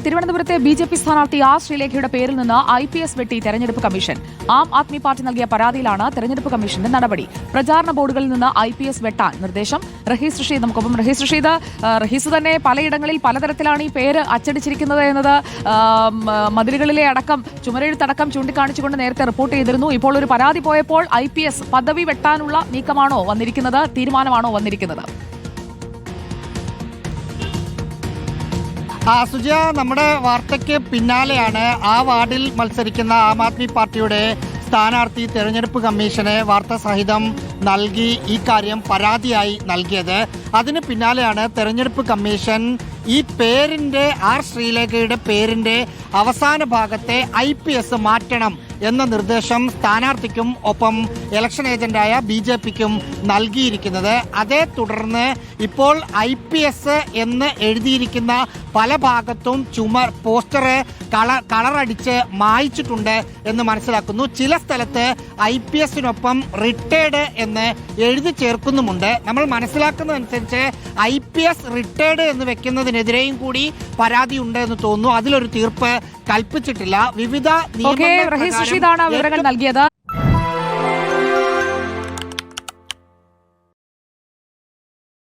തിരുവനന്തപുരത്തെ ബി.ജെ.പി സ്ഥാനാർത്ഥി ആർ ശ്രീലേഖയുടെ പേരിൽ നിന്ന് IPS വെട്ടി തെരഞ്ഞെടുപ്പ് കമ്മീഷൻ. ആം ആദ്മി പാർട്ടി നൽകിയ പരാതിയിലാണ് തെരഞ്ഞെടുപ്പ് കമ്മീഷന്റെ നടപടി. പ്രചാരണ ബോർഡുകളിൽ നിന്ന് IPS വെട്ടാൻ നിർദ്ദേശം. റഹീസ് റഷീദ് നമുക്കൊപ്പം. റഹീസ് തന്നെ പലയിടങ്ങളിൽ പലതരത്തിലാണ് ഈ പേര് അച്ചടിച്ചിരിക്കുന്നത് എന്നത് മതിലുകളിലെ അടക്കം ചുമരെഴുത്തടക്കം ചൂണ്ടിക്കാണിച്ചുകൊണ്ട് നേരത്തെ റിപ്പോർട്ട് ചെയ്തിരുന്നു. ഇപ്പോൾ ഒരു പരാതി പോയപ്പോൾ IPS പദവി വെട്ടാനുള്ള നീക്കമാണോ വന്നിരിക്കുന്നത്, തീരുമാനമാണോ വന്നിരിക്കുന്നത്? സുജയ, നമ്മുടെ വാർത്തയ്ക്ക് പിന്നാലെയാണ് ആ വാർഡിൽ മത്സരിക്കുന്ന ആം ആദ്മി പാർട്ടിയുടെ സ്ഥാനാർത്ഥി തെരഞ്ഞെടുപ്പ് കമ്മീഷന് വാർത്താ സഹിതം നൽകി ഈ കാര്യം പരാതിയായി നൽകിയത്. അതിന് പിന്നാലെയാണ് തെരഞ്ഞെടുപ്പ് കമ്മീഷൻ ഈ പേരിൻ്റെ ആർ ശ്രീലേഖയുടെ പേരിൻ്റെ അവസാന ഭാഗത്തെ IPS മാറ്റണം എന്ന നിർദ്ദേശം സ്ഥാനാർത്ഥിക്കും ഒപ്പം ഇലക്ഷൻ ഏജന്റായ BJPക്കും നൽകിയിരിക്കുന്നത്. അതേ തുടർന്ന് ഇപ്പോൾ IPS എന്ന് എഴുതിയിരിക്കുന്ന പല ഭാഗത്തും പോസ്റ്റർ കളറടിച്ച് മായ്ച്ചിട്ടുണ്ട് എന്ന് മനസ്സിലാക്കുന്നു. ചില സ്ഥലത്ത് IPSനൊപ്പം റിട്ടയർഡ് എന്ന് എഴുതി ചേർക്കുന്നുമുണ്ട്. നമ്മൾ മനസ്സിലാക്കുന്നതനുസരിച്ച് IPS റിട്ടയർഡ് എന്ന് വെക്കുന്നതിനെതിരെയും കൂടി പരാതി ഉണ്ട് എന്ന് തോന്നുന്നു. അതിലൊരു തീർപ്പ് കൽപ്പിച്ചിട്ടില്ല. വിവിധ വിവരങ്ങൾ നൽകിയത്.